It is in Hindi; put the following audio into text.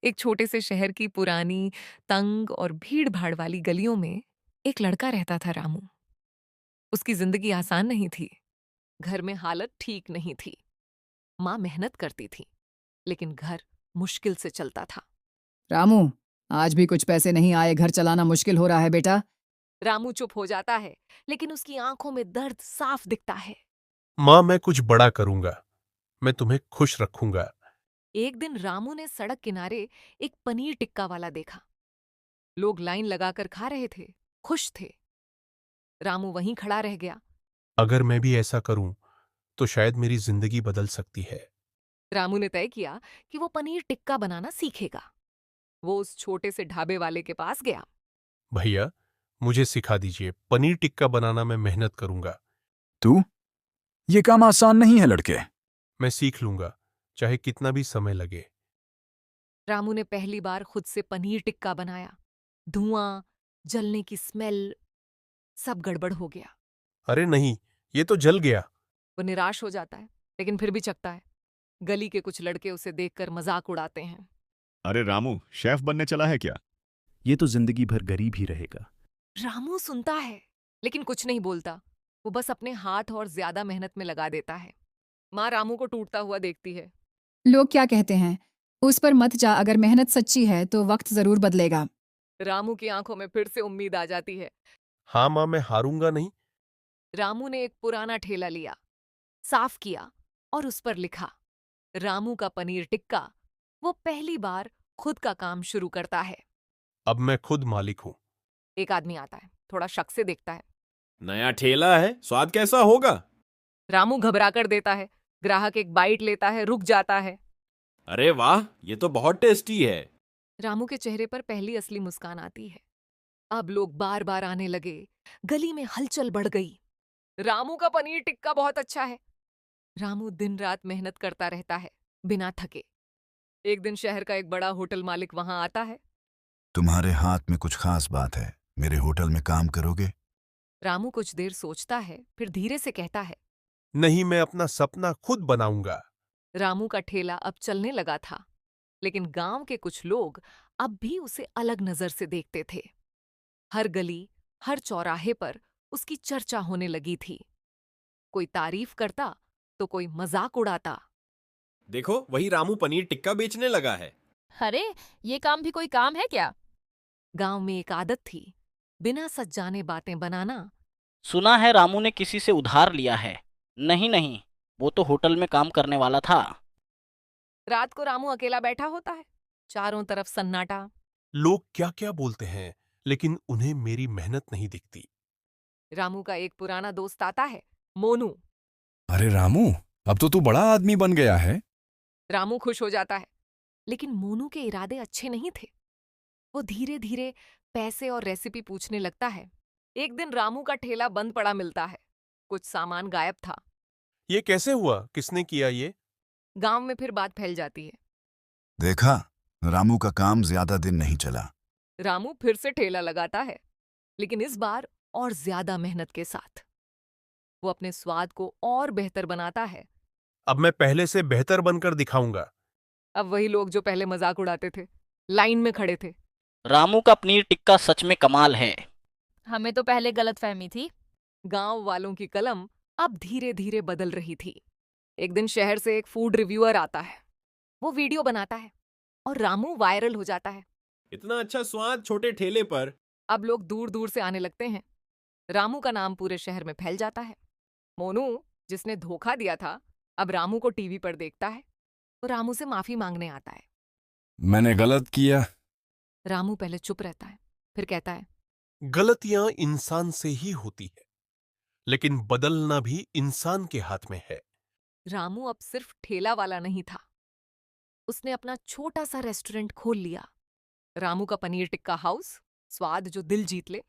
एक छोटे से शहर की पुरानी, तंग और भीड़-भाड़ वाली गलियों में एक लड़का रहता था रामू। उसकी जिंदगी आसान नहीं थी। घर में हालत ठीक नहीं थी। माँ मेहनत करती थी, लेकिन घर मुश्किल से चलता था। रामू, आज भी कुछ पैसे नहीं आए, घर चलाना मुश्किल हो रहा है बेटा। रामू चुप हो जाता है, लेकिन उसकी आंखों में दर्द साफ दिखता है। माँ, मैं कुछ बड़ा करूंगा। मैं तुम्हें खुश रखूंगा। एक दिन रामू ने सड़क किनारे एक पनीर टिक्का वाला देखा। लोग लाइन लगाकर खा रहे थे, खुश थे। रामू वहीं खड़ा रह गया। अगर मैं भी ऐसा करूं तो शायद मेरी जिंदगी बदल सकती है। रामू ने तय किया कि वो पनीर टिक्का बनाना सीखेगा। वो उस छोटे से ढाबे वाले के पास गया। भैया, मुझे सिखा दीजिए। पनीर टिक्का बनाना मैं मेहनत करूंगा। तू? ये काम आसान नहीं है लड़के। मैं सीख लूंगा, चाहे कितना भी समय लगे। रामू ने पहली बार खुद से पनीर टिक्का बनाया। धुआं, जलने की स्मेल, सब गड़बड़ हो गया। अरे नहीं, ये तो जल गया। वो निराश हो जाता है, लेकिन फिर भी चखता है। गली के कुछ लड़के उसे देखकर मजाक उड़ाते हैं। अरे रामू, शेफ बनने चला है क्या? ये तो जिंदगी भर गरीब ही रहेगा। रामू सुनता है, लेकिन कुछ नहीं बोलता। वो बस अपने हाथ और ज्यादा मेहनत में लगा देता है। माँ रामू को टूटता हुआ देखती है। लोग क्या कहते हैं, उस पर मत जा। अगर मेहनत सच्ची है तो वक्त जरूर बदलेगा। रामू की आंखों में फिर से उम्मीद आ जाती है। हाँ माँ, मैं हारूंगा नहीं। रामू ने एक पुराना ठेला लिया, साफ किया और उस पर लिखा रामू का पनीर टिक्का। वो पहली बार खुद का काम शुरू करता है। अब मैं खुद मालिक हूं। एक आदमी आता है, थोड़ा शक से देखता है। नया ठेला है, स्वाद कैसा होगा? रामू घबराकर देता है। ग्राहक एक बाइट लेता है, रुक जाता है। अरे वाह, ये तो बहुत टेस्टी है। रामू के चेहरे पर पहली असली मुस्कान आती है। अब लोग बार बार आने लगे। गली में हलचल बढ़ गई। रामू का पनीर टिक्का बहुत अच्छा है। रामू दिन रात मेहनत करता रहता है, बिना थके। एक दिन शहर का एक बड़ा होटल मालिक वहां आता है। तुम्हारे हाथ में कुछ खास बात है, मेरे होटल में काम करोगे? रामू कुछ देर सोचता है, फिर धीरे से कहता है। नहीं, मैं अपना सपना खुद बनाऊंगा। रामू का ठेला अब चलने लगा था, लेकिन गांव के कुछ लोग अब भी उसे अलग नजर से देखते थे। हर गली, हर चौराहे पर उसकी चर्चा होने लगी थी। कोई तारीफ करता तो कोई मजाक उड़ाता। देखो, वही रामू पनीर टिक्का बेचने लगा है। अरे, ये काम भी कोई काम है क्या? गांव में एक आदत थी, बिना सच जाने बातें बनाना। सुना है रामू ने किसी से उधार लिया है। नहीं नहीं, वो तो होटल में काम करने वाला था। रात को रामू अकेला बैठा होता है, चारों तरफ सन्नाटा। लोग क्या क्या बोलते हैं, लेकिन उन्हें मेरी मेहनत नहीं दिखती। रामू का एक पुराना दोस्त आता है, मोनू। अरे रामू, अब तो तू बड़ा आदमी बन गया है। रामू खुश हो जाता है, लेकिन मोनू के इरादे अच्छे नहीं थे। वो धीरे धीरे पैसे और रेसिपी पूछने लगता है। एक दिन रामू का ठेला बंद पड़ा मिलता है। कुछ सामान गायब था। ये कैसे हुआ? किसने किया ये? गांव में फिर बात फैल जाती है। देखा, रामू का काम ज्यादा दिन नहीं चला। रामू फिर से ठेला लगाता है, लेकिन इस बार और ज्यादा मेहनत के साथ। वो अपने स्वाद को और बेहतर बनाता है। अब मैं पहले से बेहतर बनकर दिखाऊंगा। अब वही लोग जो पहले मजाक उड़ाते थे, लाइन में खड़े थे। रामू का पनीर टिक्का सच में कमाल है। हमें तो पहले गलतफहमी थी। गांव वालों की कलम अब धीरे धीरे बदल रही थी। एक दिन शहर से एक फूड रिव्यूअर आता है। वो वीडियो बनाता है और रामू वायरल हो जाता है। इतना अच्छा स्वाद छोटे ठेले पर। अब लोग दूर दूर से आने लगते हैं। रामू का नाम पूरे शहर में फैल जाता है। मोनू, जिसने धोखा दिया था, अब रामू को टीवी पर देखता है। वो रामू से माफी मांगने आता है। मैंने गलत किया। रामू पहले चुप रहता है, फिर कहता है। गलतियां इंसान से ही होती है, लेकिन बदलना भी इंसान के हाथ में है। रामू अब सिर्फ ठेला वाला नहीं था। उसने अपना छोटा सा रेस्टोरेंट खोल लिया। रामू का पनीर टिक्का हाउस, स्वाद जो दिल जीत ले।